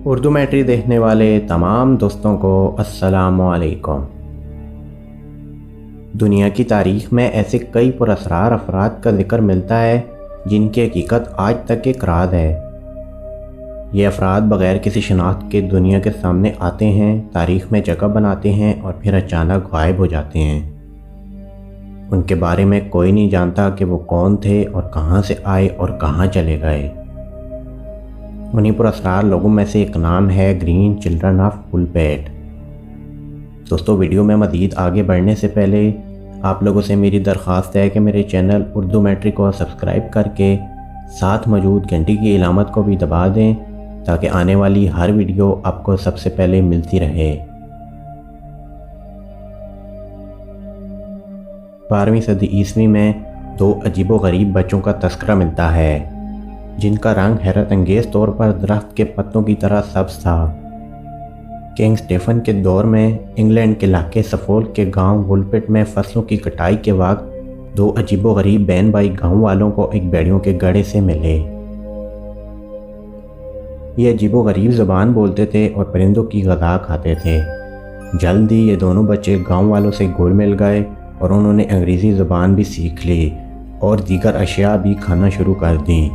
اردو میٹری دیکھنے والے تمام دوستوں کو السلام علیکم۔ دنیا کی تاریخ میں ایسے کئی پراسرار افراد کا ذکر ملتا ہے جن کی حقیقت آج تک ایک راز ہے۔ یہ افراد بغیر کسی شناخت کے دنیا کے سامنے آتے ہیں، تاریخ میں جگہ بناتے ہیں اور پھر اچانک غائب ہو جاتے ہیں۔ ان کے بارے میں کوئی نہیں جانتا کہ وہ کون تھے اور کہاں سے آئے اور کہاں چلے گئے۔ انہی پراسرار لوگوں میں سے ایک نام ہے گرین چلڈرن آف پلپیٹ۔ دوستو، ویڈیو میں مزید آگے بڑھنے سے پہلے آپ لوگوں سے میری درخواست ہے کہ میرے چینل اردو میٹری کو سبسکرائب کر کے ساتھ موجود گھنٹی کی علامت کو بھی دبا دیں تاکہ آنے والی ہر ویڈیو آپ کو سب سے پہلے ملتی رہے۔ 12ویں صدی عیسوی میں دو عجیب و غریب بچوں کا تذکرہ ملتا ہے جن کا رنگ حیرت انگیز طور پر درخت کے پتوں کی طرح سبز تھا۔ کنگ سٹیفن کے دور میں انگلینڈ کے علاقے سفولک کے گاؤں وولپٹ میں فصلوں کی کٹائی کے وقت دو عجیب و غریب بہن بھائی گاؤں والوں کو ایک بیڑیوں کے گڑھے سے ملے۔ یہ عجیب و غریب زبان بولتے تھے اور پرندوں کی غذا کھاتے تھے۔ جلد ہی یہ دونوں بچے گاؤں والوں سے گھل مل گئے اور انہوں نے انگریزی زبان بھی سیکھ لی اور دیگر اشیاء بھی کھانا شروع کر دیں۔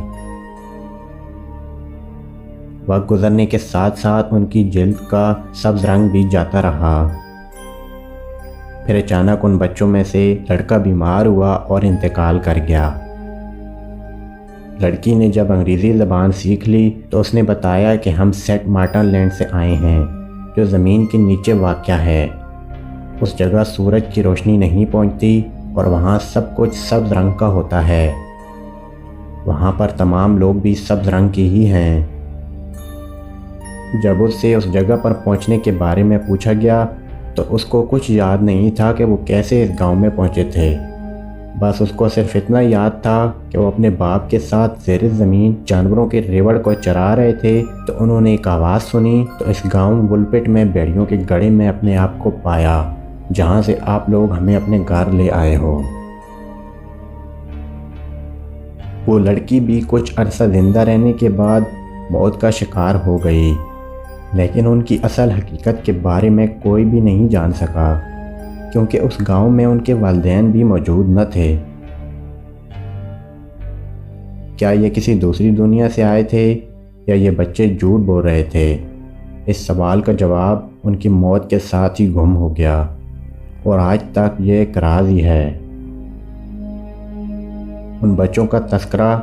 وقت گزرنے کے ساتھ ساتھ ان کی جلد کا سبز رنگ بھی جاتا رہا۔ پھر اچانک ان بچوں میں سے لڑکا بیمار ہوا اور انتقال کر گیا۔ لڑکی نے جب انگریزی زبان سیکھ لی تو اس نے بتایا کہ ہم سینٹ مارٹن لینڈ سے آئے ہیں جو زمین کے نیچے واقع ہے۔ اس جگہ سورج کی روشنی نہیں پہنچتی اور وہاں سب کچھ سبز رنگ کا ہوتا ہے۔ وہاں پر تمام لوگ بھی سبز رنگ کے ہی ہیں۔ جب اس سے اس جگہ پر پہنچنے کے بارے میں پوچھا گیا تو اس کو کچھ یاد نہیں تھا کہ وہ کیسے اس گاؤں میں پہنچے تھے۔ بس اس کو صرف اتنا یاد تھا کہ وہ اپنے باپ کے ساتھ زیر زمین جانوروں کے ریوڑ کو چرا رہے تھے تو انہوں نے ایک آواز سنی تو اس گاؤں وولپٹ میں بیڑیوں کے گڑھے میں اپنے آپ کو پایا جہاں سے آپ لوگ ہمیں اپنے گھر لے آئے ہو۔ وہ لڑکی بھی کچھ عرصہ زندہ رہنے کے بعد موت کا شکار ہو گئی، لیکن ان کی اصل حقیقت کے بارے میں کوئی بھی نہیں جان سکا کیونکہ اس گاؤں میں ان کے والدین بھی موجود نہ تھے۔ کیا یہ کسی دوسری دنیا سے آئے تھے یا یہ بچے جھوٹ بول رہے تھے؟ اس سوال کا جواب ان کی موت کے ساتھ ہی گم ہو گیا اور آج تک یہ ایک راز ہی ہے۔ ان بچوں کا تذکرہ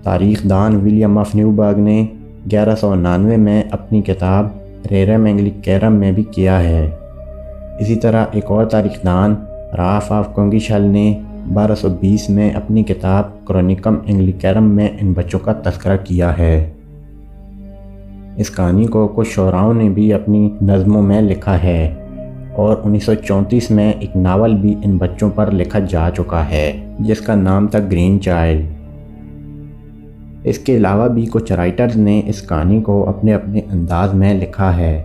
تاریخ دان ولیم آف نیوبرگ نے 1199 میں اپنی کتاب ریرم انگلیکیرم میں بھی کیا ہے۔ اسی طرح ایک اور تاریخ دان راف آف کونگیشل نے 1220 میں اپنی کتاب کرونیکم انگلیکیرم میں ان بچوں کا تذکرہ کیا ہے۔ اس کہانی کو کچھ شعراؤں نے بھی اپنی نظموں میں لکھا ہے اور 1934 میں ایک ناول بھی ان بچوں پر لکھا جا چکا ہے جس کا نام تھا گرین چائلڈ۔ اس کے علاوہ بھی کچھ رائٹرز نے اس کہانی کو اپنے اپنے انداز میں لکھا ہے۔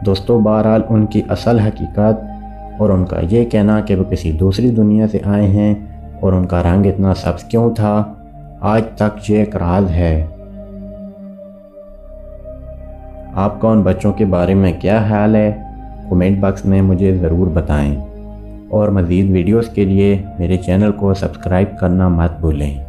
دوستو، بہرحال ان کی اصل حقیقت اور ان کا یہ کہنا کہ وہ کسی دوسری دنیا سے آئے ہیں اور ان کا رنگ اتنا سبز کیوں تھا، آج تک یہ ایک راز ہے۔ آپ کا ان بچوں کے بارے میں کیا خیال ہے؟ کومنٹ باکس میں مجھے ضرور بتائیں اور مزید ویڈیوز کے لیے میرے چینل کو سبسکرائب کرنا مت بھولیں۔